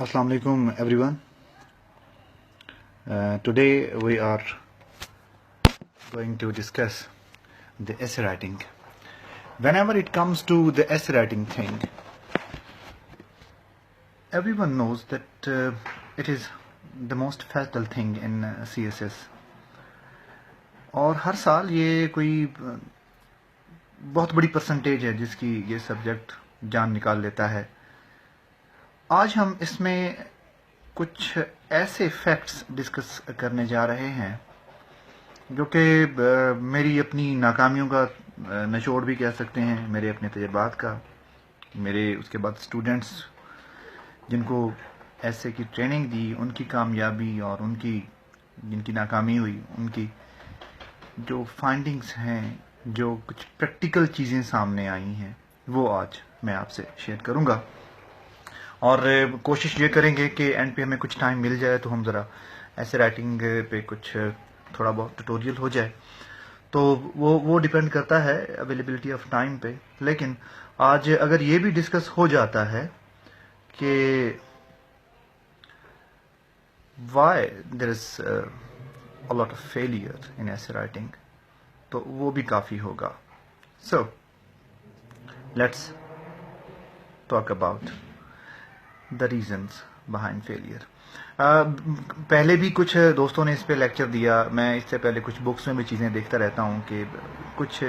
Assalamu alaikum everyone. Today we are going to discuss the essay writing. Whenever it comes to the essay writing thing, everyone knows that it is the most fatal thing in CSS. اور ہر سال یہ کوئی بہت بڑی percentage ہے جس کی یہ سبجیکٹ جان نکال لیتا ہے. آج ہم اس میں کچھ ایسے فیکٹس ڈسکس کرنے جا رہے ہیں جو کہ میری اپنی ناکامیوں کا نچوڑ بھی کہہ سکتے ہیں، میرے اپنے تجربات کا، میرے اس کے بعد اسٹوڈنٹس جن کو ایسے کی ٹریننگ دی، ان کی کامیابی اور ان کی جن کی ناکامی ہوئی، ان کی جو فائنڈنگز ہیں، جو کچھ پریکٹیکل چیزیں سامنے آئی ہیں، وہ آج میں آپ سے شیئر کروں گا. اور کوشش یہ کریں گے کہ اینڈ پہ ہمیں کچھ ٹائم مل جائے تو ہم ذرا ایسے رائٹنگ پہ کچھ تھوڑا بہت ٹیوٹوریل ہو جائے. تو وہ ڈیپینڈ کرتا ہے اویلیبلٹی آف ٹائم پہ. لیکن آج اگر یہ بھی ڈسکس ہو جاتا ہے کہ why there is a lot of failure in essay writing, تو وہ بھی کافی ہوگا. So let's talk about the reasons behind failure. پہلے بھی کچھ دوستوں نے اس پہ لیکچر دیا. میں اس سے پہلے کچھ بکس میں بھی چیزیں دیکھتا رہتا ہوں کہ کچھ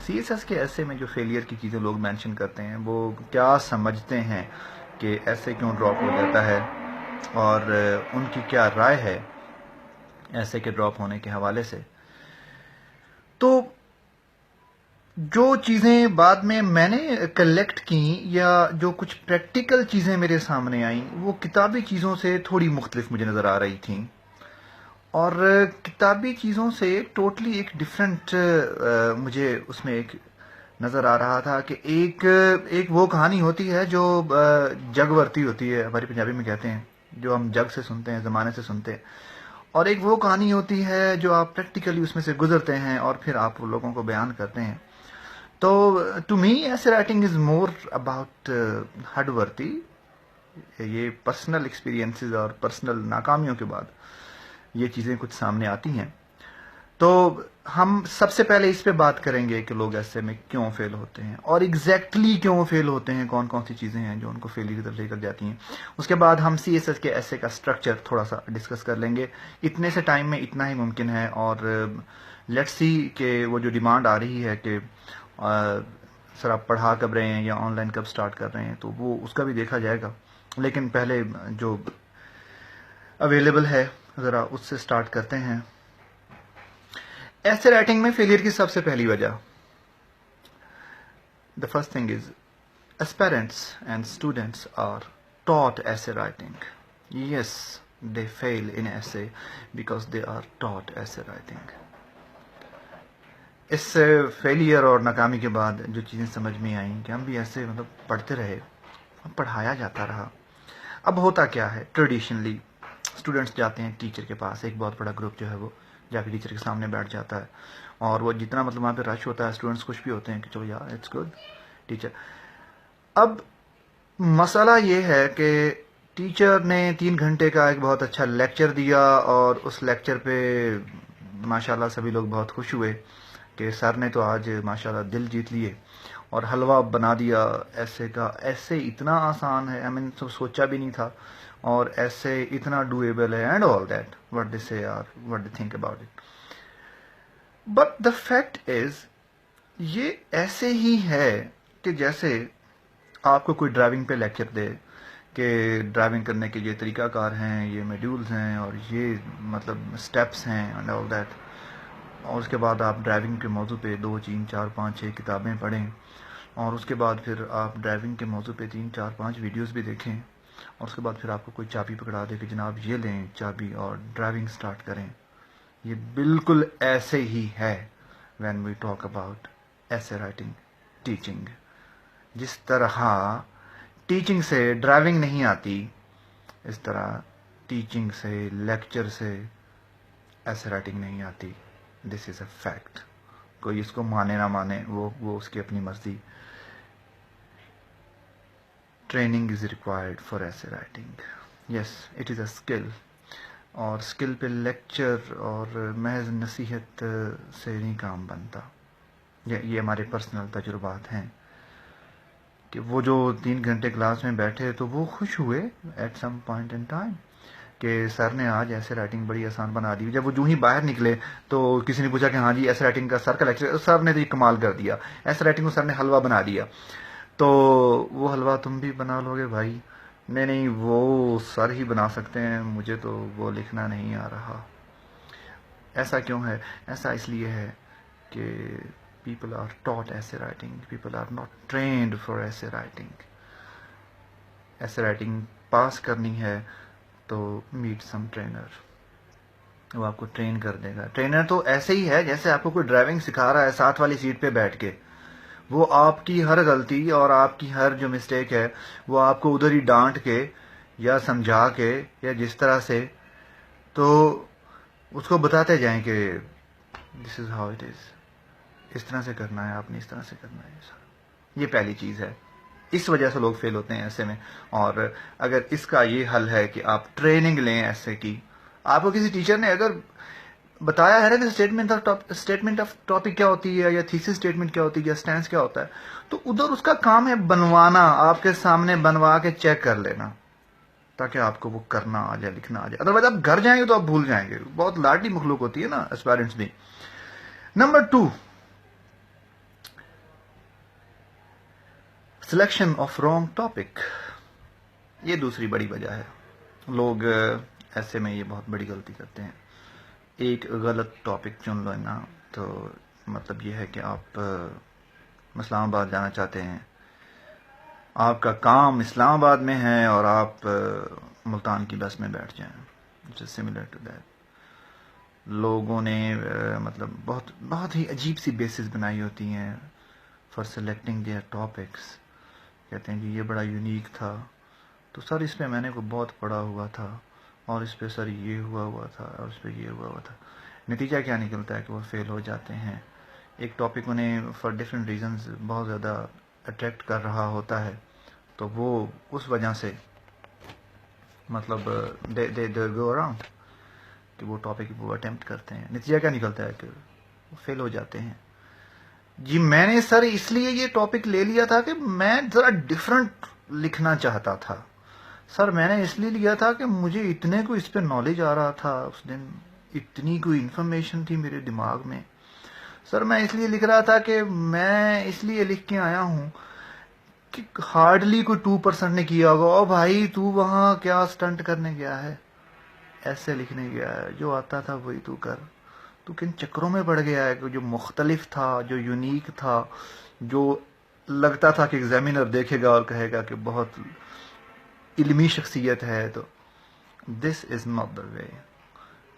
سی ایس ایس کے ایسے میں جو فیلئر کی چیزیں لوگ مینشن کرتے ہیں وہ کیا سمجھتے ہیں کہ ایسے کیوں ڈراپ ہو جاتا ہے، اور ان کی کیا رائے ہے ایسے کے ڈراپ ہونے کے حوالے سے. تو جو چیزیں بعد میں نے کلیکٹ کی یا جو کچھ پریکٹیکل چیزیں میرے سامنے آئیں، وہ کتابی چیزوں سے تھوڑی مختلف مجھے نظر آ رہی تھیں، اور کتابی چیزوں سے ٹوٹلی ایک ڈفرینٹ مجھے اس میں ایک نظر آ رہا تھا کہ ایک وہ کہانی ہوتی ہے جو جگ ورتی ہوتی ہے، ہماری پنجابی میں کہتے ہیں، جو ہم جگ سے سنتے ہیں، زمانے سے سنتے ہیں، اور ایک وہ کہانی ہوتی ہے جو آپ پریکٹیکلی اس میں سے گزرتے ہیں اور پھر آپ لوگوں کو بیان کرتے ہیں. تو ٹو می ایسے رائٹنگ از مور اباؤٹ ہڈ ورتی. یہ پرسنل ایکسپیرینسز اور پرسنل ناکامیوں کے بعد یہ چیزیں کچھ سامنے آتی ہیں. تو ہم سب سے پہلے اس پہ بات کریں گے کہ لوگ ایسے میں کیوں فیل ہوتے ہیں، اور ایگزیکٹلی کیوں فیل ہوتے ہیں، کون کون سی چیزیں ہیں جو ان کو فیلئر کی طرف لے کر جاتی ہیں. اس کے بعد ہم سی ایس ایس کے ایسے کا اسٹرکچر تھوڑا سا ڈسکس کر لیں گے. اتنے سے ٹائم میں اتنا ہی ممکن ہے، اور لیٹس سی کہ وہ جو ڈیمانڈ آ رہی ہے کہ سر آپ پڑھا کب رہے ہیں یا آن لائن کب سٹارٹ کر رہے ہیں، تو وہ اس کا بھی دیکھا جائے گا. لیکن پہلے جو اویلیبل ہے ذرا اس سے سٹارٹ کرتے ہیں. ایسے رائٹنگ میں فیلئر کی سب سے پہلی وجہ، the first thing is aspirants and students are taught essay writing. Yes, they fail in essay because they are taught essay writing. اس فیلئر اور ناکامی کے بعد جو چیزیں سمجھ میں آئیں کہ ہم بھی ایسے پڑھتے رہے، پڑھایا جاتا رہا. اب ہوتا کیا ہے، ٹریڈیشنلی اسٹوڈنٹس جاتے ہیں ٹیچر کے پاس، ایک بہت بڑا گروپ جو ہے وہ جا کے ٹیچر کے سامنے بیٹھ جاتا ہے، اور وہ جتنا وہاں پہ رش ہوتا ہے، اسٹوڈنٹس خوش بھی ہوتے ہیں کہ چلو یار اٹس گڈ ٹیچر. اب مسئلہ یہ ہے کہ ٹیچر نے 3 گھنٹے کا ایک بہت اچھا لیکچر دیا، اور اس لیکچر پہ ماشاءاللہ سبھی لوگ بہت خوش ہوئے کہ سر نے تو آج ماشاءاللہ دل جیت لیے اور حلوہ بنا دیا ایسے کا. ایسے اتنا آسان ہے، ہمیں سب سوچا بھی نہیں تھا، اور ایسے اتنا ڈویبل ہے، and all that what they say are what they think about it. But the fact is یہ ایسے ہی ہے کہ جیسے آپ کو کوئی ڈرائیونگ پہ لیکچر دے کہ ڈرائیونگ کرنے کے یہ طریقہ کار ہیں، یہ میڈیولز ہیں، اور یہ مطلب سٹیپس ہیں اینڈ آل دیٹ، اور اس کے بعد آپ ڈرائیونگ کے موضوع پہ 2 3 4 5 6 کتابیں پڑھیں، اور اس کے بعد پھر آپ ڈرائیونگ کے موضوع پہ 3 4 5 ویڈیوز بھی دیکھیں، اور اس کے بعد پھر آپ کو کوئی چابی پکڑا دے کہ جناب یہ لیں چابی اور ڈرائیونگ سٹارٹ کریں. یہ بالکل ایسے ہی ہے وین وی ٹاک اباؤٹ ایسے رائٹنگ ٹیچنگ. جس طرح ٹیچنگ سے ڈرائیونگ نہیں آتی، اس طرح ٹیچنگ سے، لیکچر سے ایسے رائٹنگ نہیں آتی. دس از اے فیکٹ. کوئی اس کو مانے نہ مانے، وہ اس کی اپنی مرضی. ٹریننگ از ریکوائرڈ فار ایسے writing. Yes it is a skill. اور اسکل پہ لیکچر اور محض نصیحت سے نہیں کام بنتا. یہ ہمارے پرسنل تجربات ہیں کہ وہ جو 3 گھنٹے کلاس میں بیٹھے تو وہ خوش ہوئے at some point in time کہ سر نے آج ایسے رائٹنگ بڑی آسان بنا دی. جب وہ جو ہی باہر نکلے تو کسی نے پوچھا کہ ہاں جی ایسے رائٹنگ کا سر کا لیکچر, سر نے تو یہ کمال کر دیا, ایسے رائٹنگ کو سر نے حلوہ بنا دیا. تو وہ حلوہ تم بھی بنا لو گے بھائی؟ نہیں, وہ سر ہی بنا سکتے ہیں, مجھے تو وہ لکھنا نہیں آ رہا. ایسا کیوں ہے؟ ایسا اس لیے ہے کہ people are taught essay writing, people are not trained for essay writing. essay writing پاس کرنی ہے تو meet some trainer, وہ آپ کو ٹرین کر دے گا. ٹرینر تو ایسے ہی ہے جیسے آپ کو کوئی ڈرائیونگ سکھا رہا ہے ساتھ والی سیٹ پہ بیٹھ کے. وہ آپ کی ہر غلطی اور آپ کی ہر جو مسٹیک ہے وہ آپ کو ادھر ہی ڈانٹ کے یا سمجھا کے یا جس طرح سے تو اس کو بتاتے جائیں کہ دس از ہاؤ اٹ از, اس طرح سے کرنا ہے, آپ نے اس طرح سے کرنا ہے. یہ پہلی چیز ہے, اس وجہ سے لوگ فیل ہوتے ہیں ایسے میں. اور اگر اس کا یہ حل ہے کہ آپ ٹریننگ لیں ایسے کی, آپ کو کسی ٹیچر نے اگر بتایا ہے نا کہ اسٹیٹمنٹ آف ٹاپک کیا ہوتی ہے یا تھیسس اسٹیٹمنٹ کیا ہوتی ہے یا اسٹینس کیا ہوتا ہے, تو ادھر اس کا کام ہے بنوانا, آپ کے سامنے بنوا کے چیک کر لینا تاکہ آپ کو وہ کرنا آ جائے, لکھنا آ جائے. ادروائز آپ گھر جائیں گے تو آپ بھول جائیں گے. بہت لاڈلی مخلوق ہوتی ہے نا اسپائرنٹس بھی. Number 2, selection of wrong topic. یہ دوسری بڑی وجہ ہے. لوگ ایسے میں یہ بہت بڑی غلطی کرتے ہیں. ایک غلط ٹاپک چن لو نا تو مطلب یہ ہے کہ آپ اسلام آباد جانا چاہتے ہیں, آپ کا کام اسلام آباد میں ہے اور آپ ملتان کی بس میں بیٹھ جائیں. Similar to that. لوگوں نے مطلب بہت ہی عجیب سی بیسز بنائی ہوتی ہیں فار سلیکٹنگ دیئر ٹاپکس. کہتے ہیں کہ یہ بڑا یونیک تھا تو سر اس پہ میں نے کو بہت پڑھا ہوا تھا اور اس پہ سر یہ ہوا تھا اور اس پہ یہ ہوا تھا. نتیجہ کیا نکلتا ہے کہ وہ فیل ہو جاتے ہیں. ایک ٹاپک انہیں فار ڈفرینٹ ریزنز بہت زیادہ اٹریکٹ کر رہا ہوتا ہے تو وہ اس وجہ سے مطلب دے گو اراؤنڈ کہ وہ ٹاپک وہ اٹیمپٹ کرتے ہیں. نتیجہ کیا نکلتا ہے کہ وہ فیل ہو جاتے ہیں. جی میں نے سر اس لیے یہ ٹاپک لے لیا تھا کہ میں ذرا ڈفرنٹ لکھنا چاہتا تھا. سر میں نے اس لیے لیا تھا کہ مجھے اتنے کو اس پہ نالج آ رہا تھا اس دن, اتنی کوئی انفارمیشن تھی میرے دماغ میں. سر میں اس لیے لکھ رہا تھا کہ میں اس لیے لکھ کے آیا ہوں کہ ہارڈلی کوئی 2% نے کیا ہوگا. او بھائی تو وہاں کیا سٹنٹ کرنے گیا ہے, ایسے لکھنے گیا ہے, جو آتا تھا وہی تو کر. تو کن چکروں میں پڑ گیا ہے کہ جو مختلف تھا, جو یونیک تھا, جو لگتا تھا کہ ایگزامینر دیکھے گا اور کہے گا کہ بہت علمی شخصیت ہے. تو دس از ناٹ دا وے.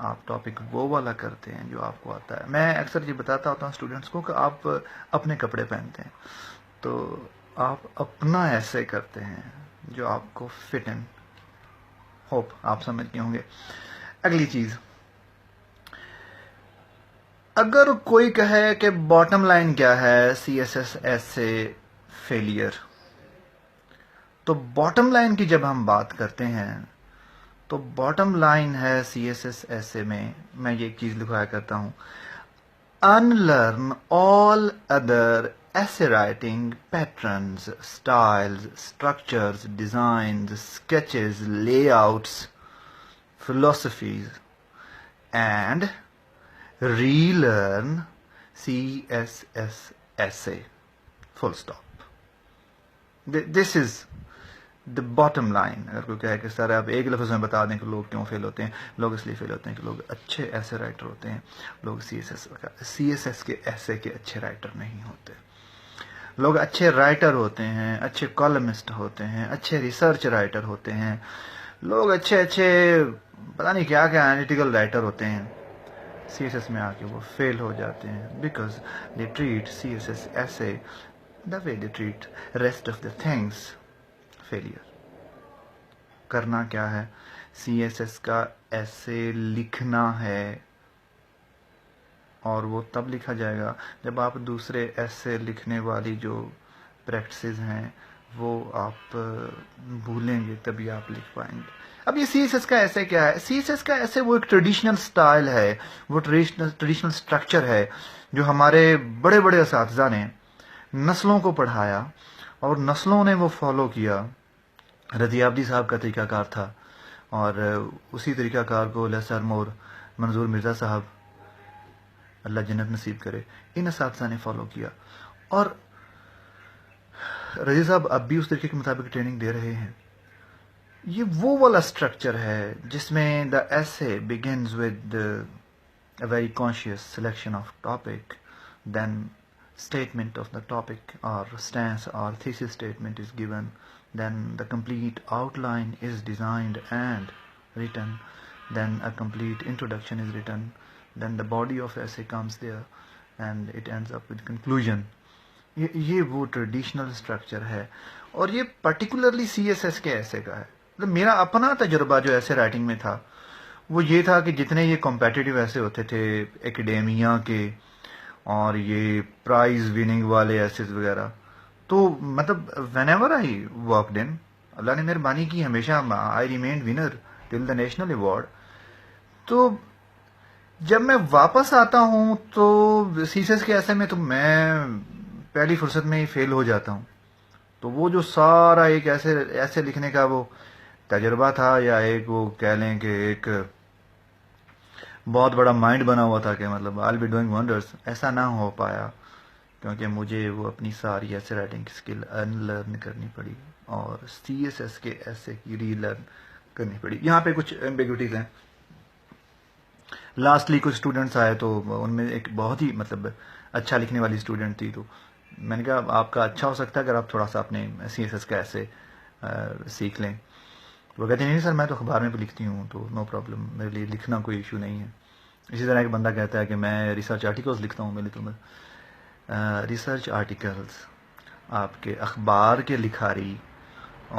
آپ ٹاپک وہ والا کرتے ہیں جو آپ کو آتا ہے. میں اکثر یہ بتاتا ہوتا ہوں اسٹوڈنٹس کو کہ آپ اپنے کپڑے پہنتے ہیں تو آپ اپنا ایسے کرتے ہیں جو آپ کو فٹ ان. ہوپ آپ سمجھ گئے ہوں گے. اگلی چیز, اگر کوئی کہے کہ باٹم لائن کیا ہے سی ایس ایس ایسے فیلئر, تو باٹم لائن کی جب ہم بات کرتے ہیں تو باٹم لائن ہے سی ایس ایس ایسے میں یہ ایک چیز لکھوایا کرتا ہوں, unlearn all other essay writing patterns, styles, structures, designs, sketches, layouts, philosophies, and relearn CSS essay. Full stop. This is the bottom line. اگر کوئی کہے کہ سر آپ ایک لفظ میں بتا دیں کہ لوگ کیوں فیل ہوتے ہیں. لوگ اس لیے فیل ہوتے ہیں کہ لوگ اچھے ایسے رائٹر ہوتے ہیں. لوگ سی ایس ایس کے ایسے کے اچھے رائٹر نہیں ہوتے. لوگ اچھے رائٹر ہوتے ہیں, اچھے کالمسٹ ہوتے ہیں, اچھے ریسرچ رائٹر ہوتے ہیں, لوگ اچھے پتہ نہیں کیا انالیٹیکل رائٹر ہوتے ہیں. سی ایس ایس میں آ کے وہ فیل ہو جاتے ہیں because they treat C S S essay the way they treat rest of the things. Failure. کرنا کیا ہے, سی ایس ایس کا ایسے لکھنا ہے اور وہ تب لکھا جائے گا جب آپ دوسرے ایسے لکھنے والی جو پریکٹسز ہیں وہ آپ بھولیں گے تبھی آپ لکھ پائیں گے. اب یہ سی ایس ایس کا ایسے کیا ہے؟ سی ایس ایس کا ایسے وہ ایک ٹریڈیشنل سٹائل ہے، وہ ٹریڈیشنل سٹرکچر ہے جو ہمارے بڑے بڑے اساتذہ نے نسلوں کو پڑھایا اور نسلوں نے وہ فالو کیا. رضی آبدی صاحب کا طریقہ کار تھا، اور اسی طریقہ کار کو لیسر مور منظور مرزا صاحب اللہ جنت نصیب کرے، ان اساتذہ نے فالو کیا. اور رضی صاحب اب بھی اس طریقے کے مطابق ٹریننگ دے رہے ہیں. یہ وہ والا اسٹرکچر ہے جس میں دا ایسے begins with a very conscious selection of topic, then statement of the topic or stance or thesis statement is given, then the complete outline is designed and written, then a complete introduction is written, then the body of essay comes there and it ends up with conclusion. یہ وہ traditional structure ہے، اور یہ particularly سی S S کے ایسے کا ہے. مطلب میرا اپنا تجربہ جو ایسے رائٹنگ میں تھا وہ یہ تھا کہ جتنے یہ کمپیٹیٹیو ایسے ہوتے تھے ایکڈیمیا کے اور یہ پرائز وننگ والے ایسے وغیرہ، تو مطلب whenever I worked in, اللہ نے مہربانی کی ہمیشہ I remained winner till the national award. تو جب میں واپس آتا ہوں تو سی ایس ایس کے ایسے میں تو میں پہلی فرصت میں ہی فیل ہو جاتا ہوں. تو وہ جو سارا ایک ایسے لکھنے کا وہ تجربہ تھا، یا ایک وہ کہہ لیں کہ ایک بہت بڑا مائنڈ بنا ہوا تھا کہ مطلب I'll be doing wonders، ایسا نہ ہو پایا کیونکہ مجھے وہ اپنی ساری ایسے رائٹنگ کی اسکل انلرن کرنی پڑی اور سی ایس ایس کے ایسے کی ری لرن کرنی پڑی. یہاں پہ کچھ ایمبیگوٹیز ہیں. لاسٹلی کچھ اسٹوڈنٹس آئے تو ان میں ایک بہت ہی مطلب اچھا لکھنے والی اسٹوڈنٹ تھی، تو میں نے کہا آپ کا اچھا ہو سکتا ہے اگر آپ تھوڑا سا اپنے سی ایس ایس کا ایسے سیکھ لیں. وہ کہتے ہیں نہیں سر میں تو اخبار میں بھی لکھتی ہوں تو نو پرابلم، میرے لیے لکھنا کوئی ایشو نہیں ہے. اسی طرح ایک بندہ کہتا ہے کہ میں ریسرچ آرٹیکلز لکھتا ہوں. میں لکھوں گا ریسرچ آرٹیکلز آپ کے اخبار کے لکھاری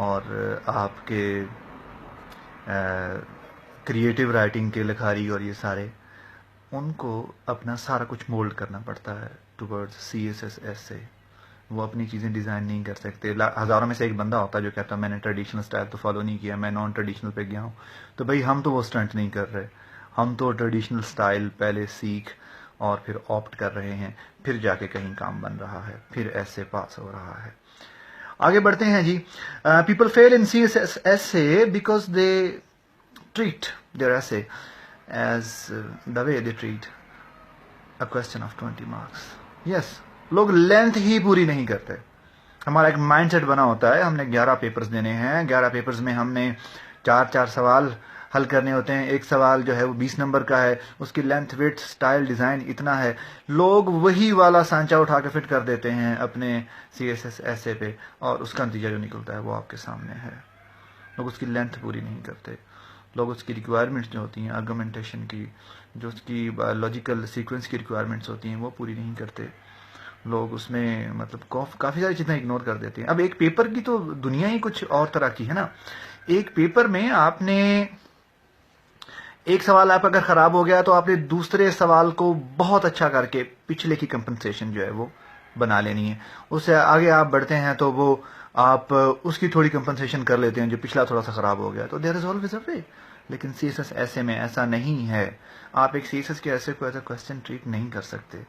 اور آپ کے کریٹیو رائٹنگ کے لکھاری اور یہ سارے ان کو اپنا سارا کچھ مولڈ کرنا پڑتا ہے ٹورڈز سی ایس ایس ایسے. وہ اپنی چیزیں ڈیزائن نہیں کر سکتے. ہزاروں میں سے ایک بندہ ہوتا ہے جو کہتا ہے میں نے ٹریڈیشنل اسٹائل تو فالو نہیں کیا، میں نان ٹریڈیشنل پہ گیا ہوں. تو بھائی ہم تو وہ اسٹنٹ نہیں کر رہے، ہم تو ٹریڈیشنل اسٹائل پہلے سیکھ اور پھر آپٹ کر رہے ہیں، پھر جا کے کہیں کام بن رہا ہے، پھر ایسے پاس ہو رہا ہے. آگے بڑھتے ہیں جی. People fail in C S S essay because they treat their essay as the way they treat a question of 20 marks. Yes, لوگ لینتھ ہی پوری نہیں کرتے. ہمارا ایک مائنڈ سیٹ بنا ہوتا ہے، ہم نے 11 پیپرز دینے ہیں، 11 پیپرز میں ہم نے 4 سوال حل کرنے ہوتے ہیں. ایک سوال جو ہے وہ 20 نمبر کا ہے، اس کی لینتھ ویڈتھ سٹائل ڈیزائن اتنا ہے. لوگ وہی والا سانچہ اٹھا کے فٹ کر دیتے ہیں اپنے سی ایس ایس ایسے پہ، اور اس کا نتیجہ جو نکلتا ہے وہ آپ کے سامنے ہے. لوگ اس کی لینتھ پوری نہیں کرتے. لوگ اس کی ریکوائرمنٹس جو ہوتی ہیں آرگومنٹیشن کی، جو اس کی لاجیکل سیکوینس کی ریکوائرمنٹس ہوتی ہیں وہ پوری نہیں کرتے. لوگ اس میں مطلب کافی ساری چیزیں اگنور کر دیتے ہیں. اب ایک پیپر کی تو دنیا ہی کچھ اور طرح کی ہے نا. ایک پیپر میں آپ نے ایک سوال آپ اگر خراب ہو گیا تو آپ نے دوسرے سوال کو بہت اچھا کر کے پچھلے کی کمپنسیشن جو ہے وہ بنا لینی ہے. اس سے آگے آپ بڑھتے ہیں تو وہ آپ اس کی تھوڑی کمپنسیشن کر لیتے ہیں جو پچھلا تھوڑا سا خراب ہو گیا. تو دیر از آلویز اے وے. لیکن سی ایس ایس ایسے میں ایسا نہیں ہے. آپ ایک سی ایس ایس کے ایسے کو ایز اے کوسچن ٹریٹ نہیں کر سکتے.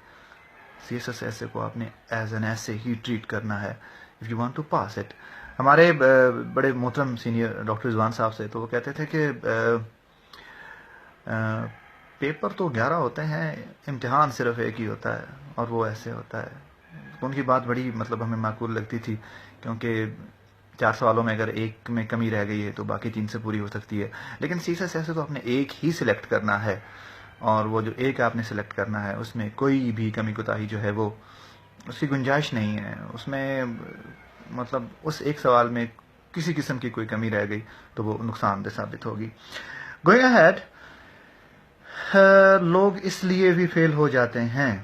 سی ایس ایس ایسے کو آپ نے ایز این ایسے ہی ٹریٹ کرنا ہے if you want to pass it. ہمارے بڑے محترم سینئر ڈاکٹر رضوان صاحب سے تو وہ کہتے تھے کہ پیپر تو 11 ہوتے ہیں، امتحان صرف ایک ہی ہوتا ہے اور وہ ایسے ہوتا ہے. ان کی بات بڑی مطلب ہمیں معقول لگتی تھی، کیونکہ 4 سوالوں میں اگر ایک میں کمی رہ گئی ہے تو باقی 3 سے پوری ہو سکتی ہے. لیکن سی ایس ایس ایسے تو آپ نے ایک ہی سلیکٹ کرنا ہے، اور وہ جو ایک آپ نے سلیکٹ کرنا ہے اس میں کوئی بھی کمی کوتاہی جو ہے وہ اس کی گنجائش نہیں ہے. اس میں مطلب اس ایک سوال میں کسی قسم کی کوئی کمی رہ گئی تو وہ نقصان دہ ثابت ہوگی. گوئنگ اہیڈ، لوگ اس لیے بھی فیل ہو جاتے ہیں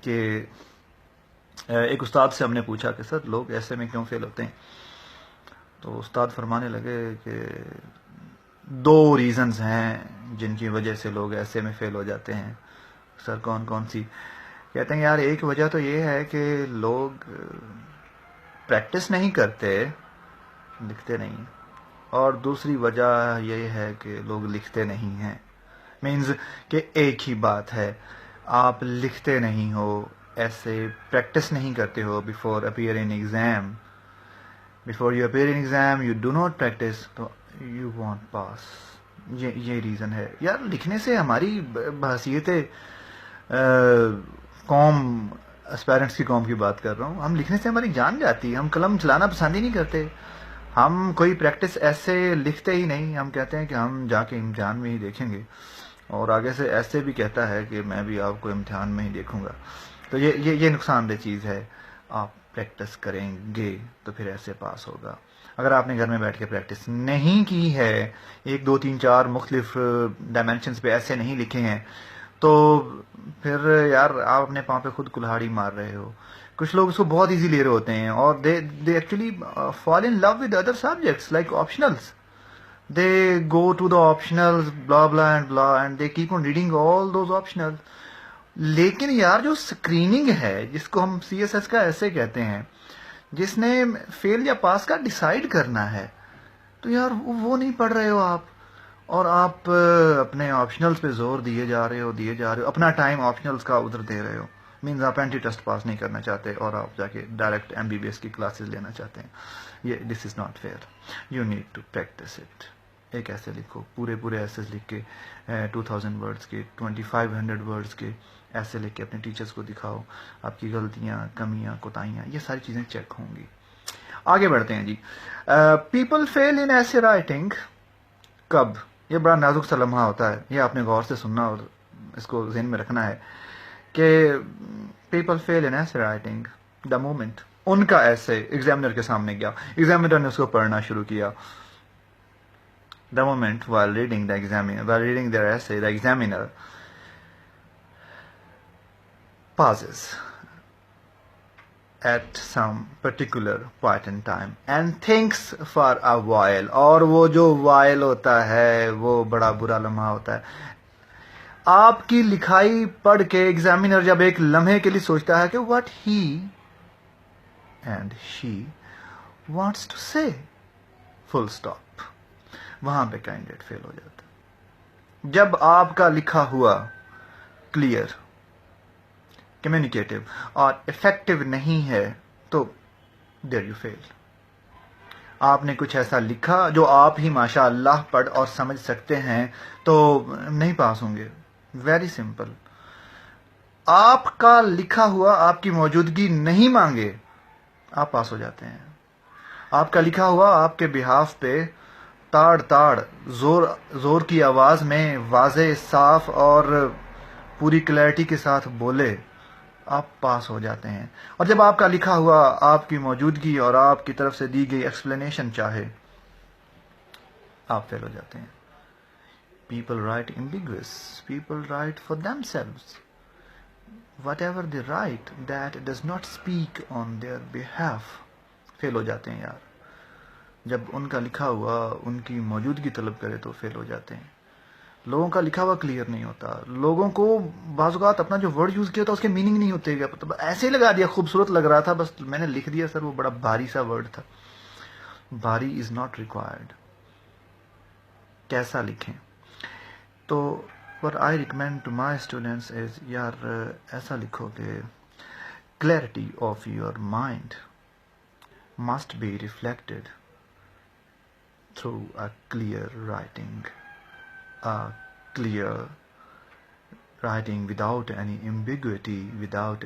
کہ ایک استاد سے ہم نے پوچھا کہ سر لوگ ایسے میں کیوں فیل ہوتے ہیں، تو استاد فرمانے لگے کہ 2 ریزنز ہیں جن کی وجہ سے لوگ ایسے میں فیل ہو جاتے ہیں. سر کون کون سی؟ کہتے ہیں یار ایک وجہ تو یہ ہے کہ لوگ پریکٹس نہیں کرتے لکھتے نہیں. اور دوسری وجہ یہ ہے کہ لوگ لکھتے نہیں ہیں. مینز کہ ایک ہی بات ہے, آپ لکھتے نہیں ہو, ایسے پریکٹس نہیں کرتے ہو before appear in exam. Before you appear in exam you do not practice, تو یو وانٹ پاس. یہ ریزن ہے یار. لکھنے سے ہماری بحثیت قوم, اسپیرنٹس کی قوم کی بات کر رہا ہوں, ہم لکھنے سے ہماری جان جاتی ہے. ہم قلم چلانا پسند ہی نہیں کرتے. ہم کوئی پریکٹس ایسے لکھتے ہی نہیں. ہم کہتے ہیں کہ ہم جا کے امتحان میں ہی دیکھیں گے, اور آگے سے ایسے بھی کہتا ہے کہ میں بھی آپ کو امتحان میں ہی دیکھوں گا. تو یہ نقصان دہ چیز ہے. آپ پریکٹس کریں گے تو پھر ایسے پاس ہوگا. اگر آپ نے گھر میں بیٹھ کے پریکٹس نہیں کی ہے, 1 2 3 4 مختلف ڈائمینشنز پہ ایسے نہیں لکھے ہیں, تو پھر یار آپ اپنے پاؤں پہ خود کلہاڑی مار رہے ہو. کچھ لوگ اس کو بہت ایزی لے رہے ہوتے ہیں, اور they actually fall in love with other subjects like optionals. They go to the optionals, blah blah and blah, and they keep on reading all those optionals. لیکن یار جو اسکریننگ ہے, جس کو ہم سی ایس ایس کا ایسے کہتے ہیں, جس نے فیل یا پاس کا ڈیسائیڈ کرنا ہے, تو یار وہ نہیں پڑھ رہے ہو آپ, اور آپ اپنے آپشنلس پہ زور دیے جا رہے ہو, اپنا ٹائم آپشنلس کا ادھر دے رہے ہو. مینز آپ اینٹی ٹیسٹ پاس نہیں کرنا چاہتے, اور آپ جا کے ڈائریکٹ MBBS کی کلاسز لینا چاہتے ہیں. یہ this is not fair. You need to practice it. ایک ایسے لکھو, پورے ایسے لکھ کے 2000 ورڈز کے, 2500 ورڈز کے ایسے لکھ کے اپنے ٹیچرز کو دکھاؤ. آپ کی غلطیاں, کمیاں, کوتاہیاں, یہ ساری چیزیں چیک ہوں گی. آگے بڑھتے ہیں جی. پیپل فیل ان ایسے رائٹنگ. کب؟ یہ بڑا نازک سا لمحہ ہوتا ہے, یہ آپ نے غور سے سننا اور اس کو ذہن میں رکھنا ہے کہ پیپل فیل ان ایسے رائٹنگ دا مومنٹ ان کا ایسے ایگزامنر کے سامنے گیا, ایگزامنر نے اس کو پڑھنا شروع کیا. The moment while reading their essay, the examiner pauses at some particular point in time and thinks for a while. اور وہ جو while ہوتا ہے وہ بڑا برا لمحہ ہوتا ہے. آپ کی لکھائی پڑھ کے ایگزامینر جب ایک لمحے کے لیے سوچتا ہے کہ what he and she wants to say, full stop, وہاں پہ کینڈیڈیٹ فیل ہو جاتا ہے. جب آپ کا لکھا ہوا کلیئر, کمیونیکیٹو اور افیکٹو نہیں ہے تو دیر یو فیل. آپ نے کچھ ایسا لکھا جو آپ ہی ماشاء اللہ پڑھ اور سمجھ سکتے ہیں تو نہیں پاس ہوں گے. Very simple. آپ کا لکھا ہوا آپ کی موجودگی نہیں مانگے, آپ پاس ہو جاتے ہیں. آپ کا لکھا ہوا آپ کے بہاف پہ تاڑ زور کی آواز میں واضح, صاف اور پوری کلیئرٹی کے ساتھ بولے, آپ پاس ہو جاتے ہیں. اور جب آپ کا لکھا ہوا آپ کی موجودگی اور آپ کی طرف سے دی گئی ایکسپلینیشن چاہے, آپ فیل ہو جاتے ہیں. People right ambiguous, people right for themselves. Whatever they write, that does not speak on their behalf. فیل ہو جاتے ہیں یار. جب ان کا لکھا ہوا ان کی موجودگی طلب کرے تو فیل ہو جاتے ہیں. لوگوں کا لکھا ہوا کلیئر نہیں ہوتا. لوگوں کو بعض اوقات اپنا جو ورڈ یوز کیا ہوتا ہے اس کے میننگ نہیں ہوتے گا, ایسے ہی لگا دیا, خوبصورت لگ رہا تھا, بس میں نے لکھ دیا سر, وہ بڑا بھاری سا ورڈ تھا. بھاری از ناٹ ریکوائرڈ. کیسا لکھیں؟ تو what I recommend to my students is, یار ایسا لکھو کہ clarity of your mind must be reflected through a clear writing. A clear writing without any ambiguity, without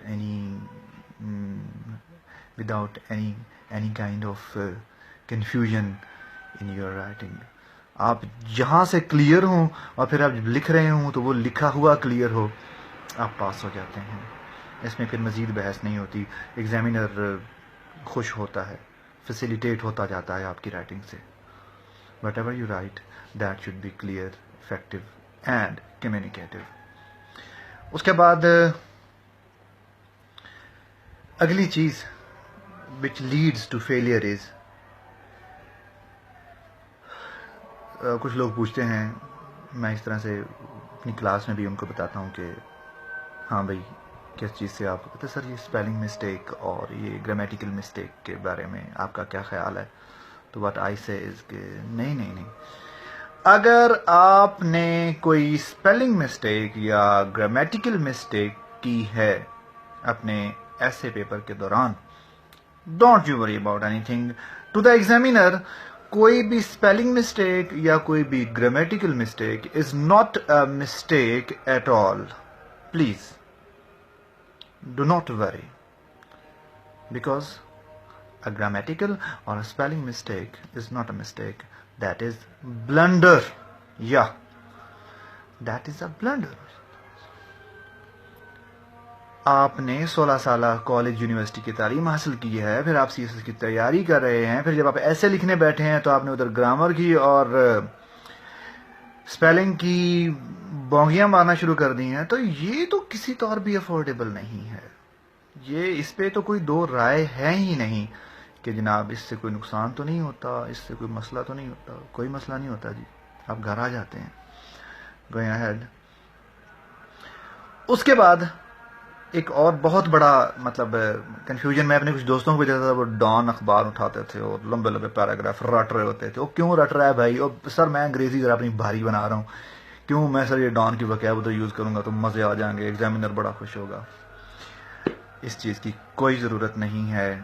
any kind of confusion in your writing. آپ جہاں سے clear ہوں اور پھر آپ جب لکھ رہے ہوں تو وہ لکھا ہوا کلیئر ہو, آپ پاس ہو جاتے ہیں. اس میں پھر مزید بحث نہیں ہوتی. ایگزامینر خوش ہوتا ہے, فیسیلیٹیٹ ہوتا جاتا ہے آپ کی رائٹنگ سے. Whatever you write, that should be clear, effective and communicative. اس کے بعد اگلی چیز which leads to failure is, کچھ لوگ پوچھتے ہیں, میں اس طرح سے اپنی کلاس میں بھی ان کو بتاتا ہوں کہ ہاں بھائی کس چیز سے آپ کو کہتے سر یہ اسپیلنگ مسٹیک اور یہ گرامیٹیکل مسٹیک کے بارے میں آپ کا کیا خیال ہے؟ تو what I say is کہ نہیں، اگر آپ نے کوئی اسپیلنگ مسٹیک یا گرامیٹیکل مسٹیک کی ہے اپنے ایسے پیپر کے دوران، don't you worry about anything. To the examiner کوئی بھی اسپیلنگ مسٹیک یا کوئی بھی grammatical mistake is not a mistake at all. Please do not worry because a grammatical or a spelling mistake is not a mistake. That is blunder. Yeah, that is a blunder. آپ نے 16 سالہ college university کی تعلیم حاصل کی ہے، پھر آپ CS کی تیاری کر رہے ہیں، پھر جب آپ ایسے لکھنے بیٹھے ہیں تو آپ نے ادھر گرامر کی اور اسپیلنگ کی بونگیاں مارنا شروع کر دی ہیں، تو یہ تو کسی طور بھی افورڈیبل نہیں ہے. یہ اس پہ تو کوئی دو رائے ہے ہی نہیں کہ جناب اس سے کوئی نقصان تو نہیں ہوتا، اس سے کوئی مسئلہ تو نہیں ہوتا. کوئی مسئلہ نہیں ہوتا جی، آپ گھر آ جاتے ہیں. Going ahead. اس کے بعد ایک اور بہت بڑا مطلب کنفیوژن میں اپنے کچھ دوستوں کو دیتا تھا، وہ ڈان اخبار اٹھاتے تھے اور لمبے لمبے پیراگراف رٹ رہے ہوتے تھے. وہ کیوں رٹ رہا ہے بھائی؟ سر میں انگریزی ذرا اپنی بھاری بنا رہا ہوں، کیوں میں سر یہ ڈان کی وکیبلری یوز کروں گا تو مزے آ جائیں گے، ایگزامینر بڑا خوش ہوگا. اس چیز کی کوئی ضرورت نہیں ہے.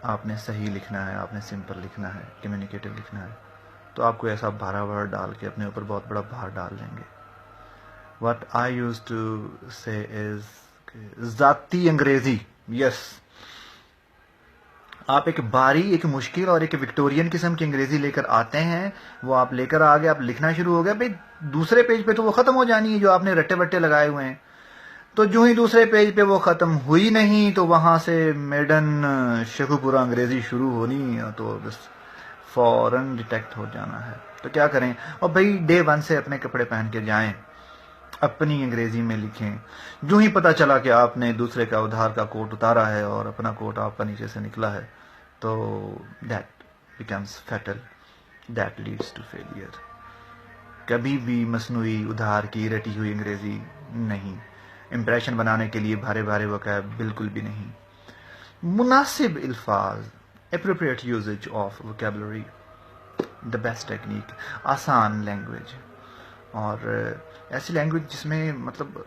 آپ نے صحیح لکھنا ہے، آپ نے سمپل لکھنا ہے، کمیونیکیٹو لکھنا ہے. تو آپ کو ایسا بھارا ورڈ ڈال کے اپنے اوپر بہت بڑا بھار ڈال دیں گے. What I used to say is ذاتی انگریزی. یس، آپ ایک بھاری، ایک مشکل اور ایک وکٹورین قسم کی انگریزی لے کر آتے ہیں، وہ آپ لے کر آگے آپ لکھنا شروع ہو گیا. بھائی دوسرے پیج پہ تو وہ ختم ہو جانی ہے جو آپ نے رٹے وٹے لگائے ہوئے ہیں. تو جو ہی دوسرے پیج پہ وہ ختم ہوئی نہیں تو وہاں سے میڈن شکو پورا انگریزی شروع ہونی، تو بس فوراً ڈیٹیکٹ ہو جانا ہے. تو کیا کریں؟ اور بھائی ڈے 1 سے اپنے کپڑے پہن کے جائیں، اپنی انگریزی میں لکھیں. جو ہی پتا چلا کہ آپ نے دوسرے کا ادھار کا کوٹ اتارا ہے اور اپنا کوٹ آپ کا نیچے سے نکلا ہے، تو that becomes fatal, that leads to failure. کبھی بھی مصنوعی ادھار کی رٹی ہوئی انگریزی نہیں. امپریشن بنانے کے لیے بھارے بھارے وقائع بالکل بھی نہیں. مناسب الفاظ، appropriate usage of vocabulary, the best technique. آسان لینگویج، اور ایسی لینگویج جس میں مطلب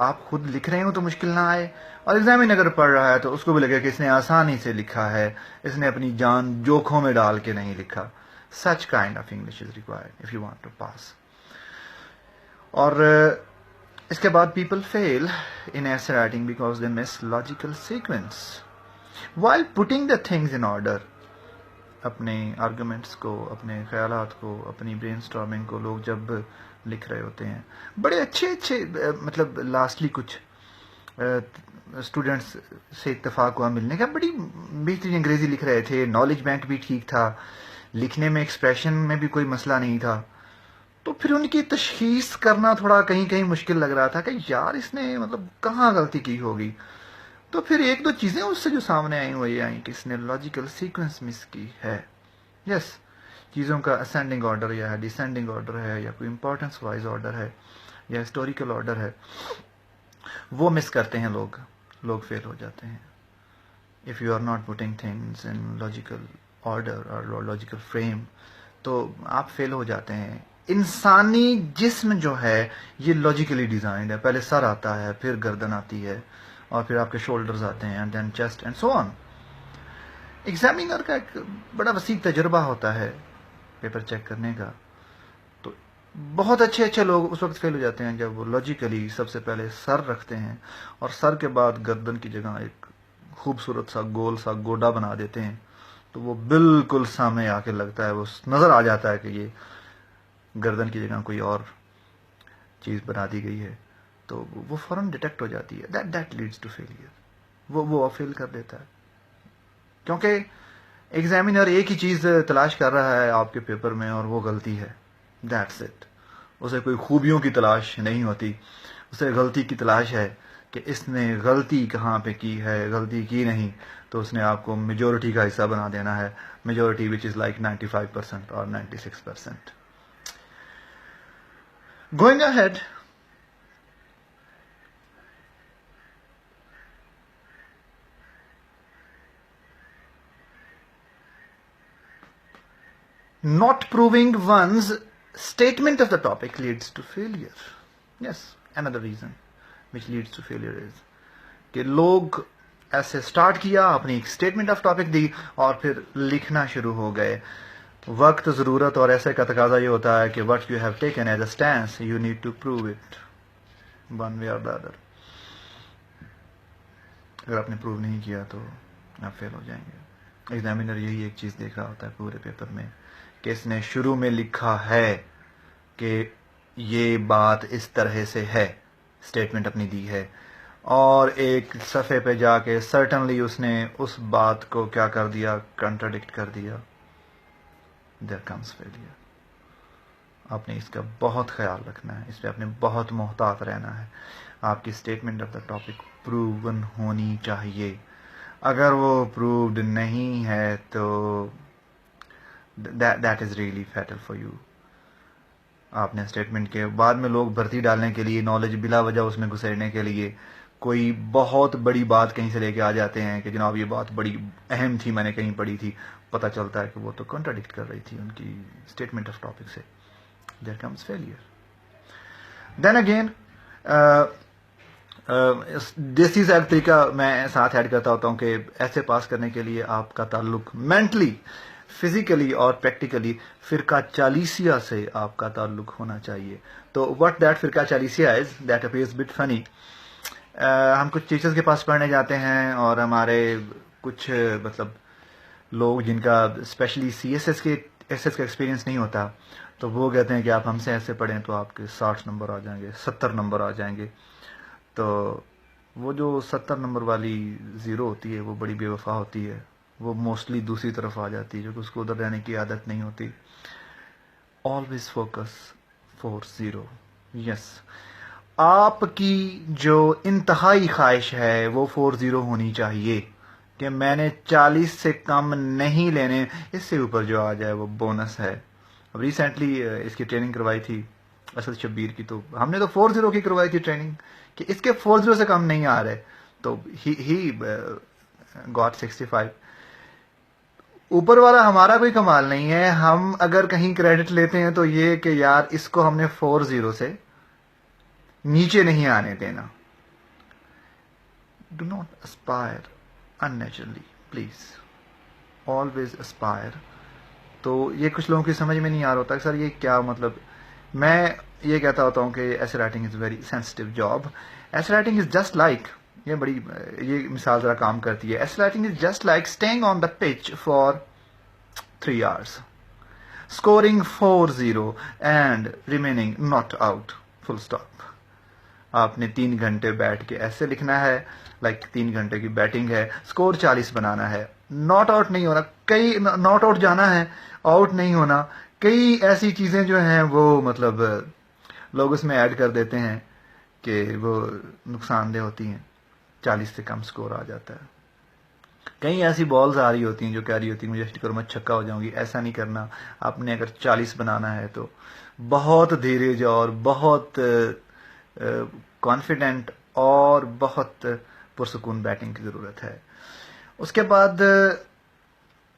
آپ خود لکھ رہے ہوں تو مشکل نہ آئے، اور ایگزامین اگر پڑھ رہا ہے تو اس کو بھی لگے کہ اس نے آسانی سے لکھا ہے، اس نے اپنی جان جوکھوں میں ڈال کے نہیں لکھا. Such kind of English is required if you want to pass. اور اس کے بعد people fail in essay writing because they miss logical sequence while putting the things in order. اپنے آرگومنٹس کو، اپنے خیالات کو، اپنی برین سٹارمنگ کو لوگ جب لکھ رہے ہوتے ہیں، بڑے اچھے مطلب لاسٹلی کچھ اسٹوڈنٹس سے اتفاق ہوا ملنے کا، بڑی بہترین انگریزی لکھ رہے تھے، نالج بینک بھی ٹھیک تھا، لکھنے میں ایکسپریشن میں بھی کوئی مسئلہ نہیں تھا. تو پھر ان کی تشخیص کرنا تھوڑا کہیں مشکل لگ رہا تھا کہ یار اس نے مطلب کہاں غلطی کی ہوگی. تو پھر ایک دو چیزیں اس سے جو سامنے آئیں وہ یہ آئیں کہ اس نے لاجیکل سیکوینس مس کی ہے. یس، چیزوں کا اسینڈنگ آرڈر یا ڈیسینڈنگ آرڈر ہے، یا کوئی امپورٹنس وائز آرڈر ہے، یا ہسٹوریکل آرڈر ہے، وہ مس کرتے ہیں لوگ فیل ہو جاتے ہیں. If you are not putting things in logical order اور لاجیکل فریم تو آپ فیل ہو جاتے ہیں. انسانی جسم جو ہے یہ لاجیکلی ڈیزائنڈ ہے. پہلے سر آتا ہے، پھر گردن آتی ہے، اور پھر آپ کے شولڈرز آتے ہیں، and then chest and so on. Examiner کا ایک بڑا وسیع تجربہ ہوتا ہے پیپر چیک کرنے کا. تو بہت اچھے لوگ اس وقت فیل ہو جاتے ہیں جب وہ لاجیکلی سب سے پہلے سر رکھتے ہیں اور سر کے بعد گردن کی جگہ ایک خوبصورت سا گول سا گوڈا بنا دیتے ہیں. تو وہ بالکل سامنے آ کے لگتا ہے، وہ نظر آ جاتا ہے کہ یہ گردن کی جگہ کوئی اور چیز بنا دی گئی ہے. تو وہ فوراً ڈیٹیکٹ ہو جاتی ہے. That leads to failure. وہ فیل کر دیتا ہے کیونکہ ایگزامینر ایک ہی چیز تلاش کر رہا ہے آپ کے پیپر میں، اور وہ غلطی ہے. That's it. اسے کوئی خوبیوں کی تلاش نہیں ہوتی، اسے غلطی کی تلاش ہے کہ اس نے غلطی کہاں پہ کی ہے، غلطی کی نہیں تو اس نے آپ کو میجورٹی کا حصہ بنا دینا ہے. میجورٹی وچ از لائک 95% اور 96%. Going ahead, not proving one's statement of the topic leads to failure. Yes, another reason which leads to failure is کہ لوگ ایسے سٹارٹ کیا, اپنی ایک اسٹیٹمنٹ آف ٹاپک دی اور پھر لکھنا شروع ہو گئے. وقت, ضرورت اور ایسے کا تقاضا یہ ہوتا ہے کہ what you have taken as a stance you need to prove it one way or the other. اگر آپ نے پروو نہیں کیا تو آپ فیل ہو جائیں گے. ایگزامینر یہی ایک چیز دیکھ رہا ہوتا ہے پورے پیپر میں کہ اس نے شروع میں لکھا ہے کہ یہ بات اس طرح سے ہے, اسٹیٹمنٹ اپنی دی ہے, اور ایک صفحے پہ جا کے سرٹنلی اس نے اس بات کو کیا کر دیا, کنٹراڈکٹ کر دیا. دیر کمز فیلئر. آپ نے اس کا بہت خیال رکھنا ہے, اس پہ آپ نے بہت محتاط رہنا ہے. آپ کی statement of the topic proven ہونی چاہیے. اگر وہ پرووڈ نہیں ہے تو that is really fatal for you. آپ نے اسٹیٹمنٹ کے بعد میں لوگ بھرتی ڈالنے کے لیے, نالج بلا وجہ اس میں گھسیڑنے کے لیے کوئی بہت بڑی بات کہیں سے لے کے آ جاتے ہیں کہ جناب یہ بات بڑی اہم تھی, میں نے کہیں پڑھی تھی. پتہ چلتا ہے کہ وہ تو کنٹراڈکٹ کر رہی تھی ان کی اسٹیٹمنٹ آف ٹاپک سے. There comes failure. Then again دیسی ایک طریقہ میں ساتھ ایڈ کرتا ہوتا ہوں کہ ایسے پاس کرنے کے لیے آپ کا تعلق مینٹلی, فزیکلی اور پریکٹیکلی فرقہ چالیسیہ سے آپ کا تعلق ہونا چاہیے. تو وٹ دیٹ فرقہ چالیسیہ از, دیٹ اپیئرز بٹ فنی. ہم کچھ ٹیچرز کے پاس پڑھنے جاتے ہیں اور ہمارے کچھ مطلب لوگ جن کا اسپیشلی سی ایس ایس کا ایکسپیرینس نہیں ہوتا, تو وہ کہتے ہیں کہ آپ ہم سے ایسے پڑھیں تو آپ کے 60 نمبر آ جائیں گے, 70 نمبر آ جائیں گے. تو وہ جو 70 نمبر والی زیرو ہوتی ہے وہ بڑی بے وفا ہوتی ہے. وہ موسٹلی دوسری طرف آ جاتی ہے جو کہ اس کو ادھر رہنے کی عادت نہیں ہوتی. Always focus for zero. Yes, آپ کی جو انتہائی خواہش ہے وہ 40 ہونی چاہیے کہ میں نے 40 سے کم نہیں لینے, اس سے اوپر جو آ جائے وہ بونس ہے. اب ریسنٹلی اس کی ٹریننگ کروائی تھی اسد شبیر کی, تو ہم نے تو 40 کی کروائی تھی ٹریننگ کہ اس کے 40 سے کم نہیں آ رہے, تو ہی گاٹ 65. اوپر والا ہمارا کوئی کمال نہیں ہے. ہم اگر کہیں کریڈٹ لیتے ہیں تو یہ کہ یار اس کو ہم نے 40 سے نیچے نہیں آنے دینا. Do not aspire unnaturally please, always aspire. تو یہ کچھ لوگوں کی سمجھ میں نہیں آ رہا ہوتا کہ سر یہ کیا مطلب. میں یہ کہتا ہوتا ہوں کہ ایسے writing is very sensitive job. ایسے رائٹنگ از جسٹ لائک, یہ مثال ذرا کام کرتی ہے. ایسے writing is just like staying on the pitch for 3 hours, scoring 40 and remaining not out, full stop. آپ نے 3 گھنٹے بیٹھ کے ایسے لکھنا ہے, لائک 3 گھنٹے کی بیٹنگ ہے, اسکور 40 بنانا ہے, ناٹ آؤٹ نہیں ہونا. کئی ناٹ آؤٹ جانا ہے, آؤٹ نہیں ہونا. کئی ایسی چیزیں جو ہیں وہ مطلب لوگ اس میں ایڈ کر دیتے ہیں کہ وہ نقصان دہ ہوتی ہیں. 40 سے کم اسکور آ جاتا ہے. کئی ایسی بالز آ رہی ہوتی ہیں جو کہہ رہی ہوتی ہیں مجھے ہٹ کرو میں چھکا ہو جاؤں گی. ایسا نہیں کرنا. آپ نے اگر 40 بنانا ہے تو بہت دھیرے جاؤ اور بہت کانفیڈنٹ اور بہت پرسکون بیٹنگ کی ضرورت ہے. اس کے بعد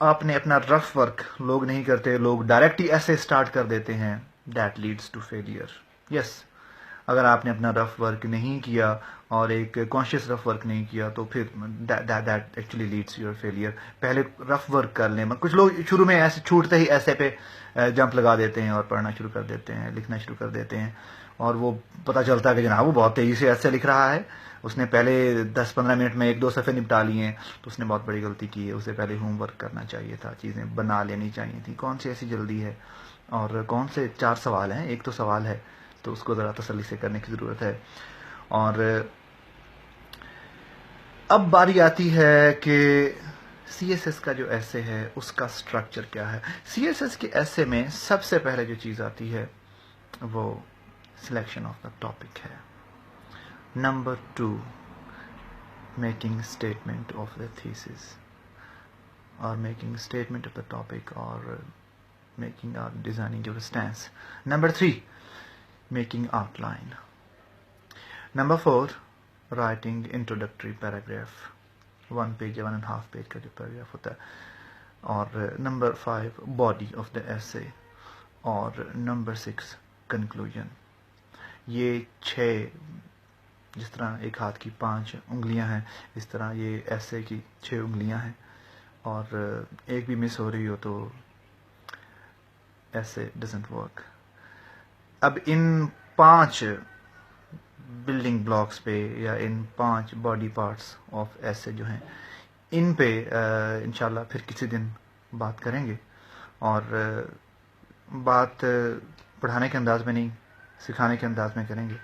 آپ نے اپنا رف ورک, لوگ نہیں کرتے, لوگ ڈائریکٹ ہی ایسے اسٹارٹ کر دیتے ہیں. That leads to failure. Yes, اگر آپ نے اپنا رف ورک نہیں کیا اور ایک کانشیس رف ورک نہیں کیا تو پھر that actually leads your failure. پہلے رف ورک کر لیں. کچھ لوگ شروع میں ایسے چھوٹتے ہی ایسے پہ جمپ لگا دیتے ہیں اور پڑھنا شروع کر دیتے ہیں, لکھنا شروع کر دیتے ہیں, اور وہ پتہ چلتا ہے کہ جناب وہ بہت تیزی سے ایسے لکھ رہا ہے. اس نے پہلے 10-15 منٹ میں 1-2 صفحے نپٹا لیے ہیں, تو اس نے بہت بڑی غلطی کی ہے. اسے پہلے ہوم ورک کرنا چاہیے تھا, چیزیں بنا لینی چاہیے تھی. کون سی ایسی جلدی ہے اور کون سے 4 سوال ہیں, ایک تو سوال ہے, تو اس کو ذرا تسلی سے کرنے کی ضرورت ہے. اور اب باری آتی ہے کہ سی ایس ایس کا جو ایسے ہے اس کا سٹرکچر کیا ہے. سی ایس ایس کے ایسے میں سب سے پہلے جو چیز آتی ہے وہ سلیکشن آف دا ٹاپک ہے. Number 2, making statement of the thesis اور making statement of the topic اور میکنگ اور designing of stance. Number 3, making outline. Number 4, writing introductory paragraph. 1 page یا 1.5 page کا جو پیراگراف ہوتا ہے اور نمبر 5 باڈی آف دا ایسے، اور نمبر 6 کنکلوژن. یہ 6، جس طرح ایک ہاتھ کی 5 انگلیاں ہیں، اس طرح یہ ایسے کی 6 انگلیاں ہیں، اور ایک بھی مس ہو رہی ہو تو ایسے ڈزنٹ ورک. اب ان 5 بلڈنگ بلاکس پہ، یا ان 5 باڈی پارٹس آف ایسے جو ہیں، ان پہ انشاءاللہ پھر کسی دن بات کریں گے. اور بات پڑھانے کے انداز میں نہیں، سکھانے کے انداز میں کریں گے.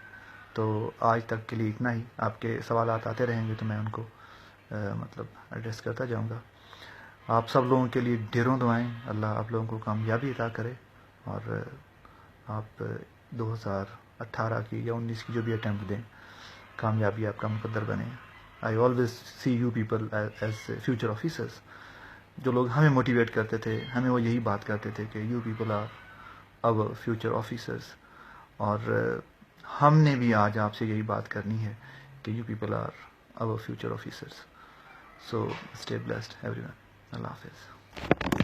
تو آج تک کے لیے اتنا ہی. آپ کے سوالات آتے رہیں گے تو میں ان کو مطلب ایڈریس کرتا جاؤں گا. آپ سب لوگوں کے لیے ڈھیروں دعائیں. اللہ آپ لوگوں کو کامیابی عطا کرے، اور آپ 2018 کی یا 19 کی جو بھی اٹیمپٹ دیں، کامیابی آپ کا مقدر بنے. I always see you people as future officers. جو لوگ ہمیں موٹیویٹ کرتے تھے، ہمیں وہ یہی بات کرتے تھے کہ you people are our future officers. اور ہم نے بھی آج آپ سے یہی بات کرنی ہے کہ you people are our future officers. So stay blessed everyone. اللہ حافظ.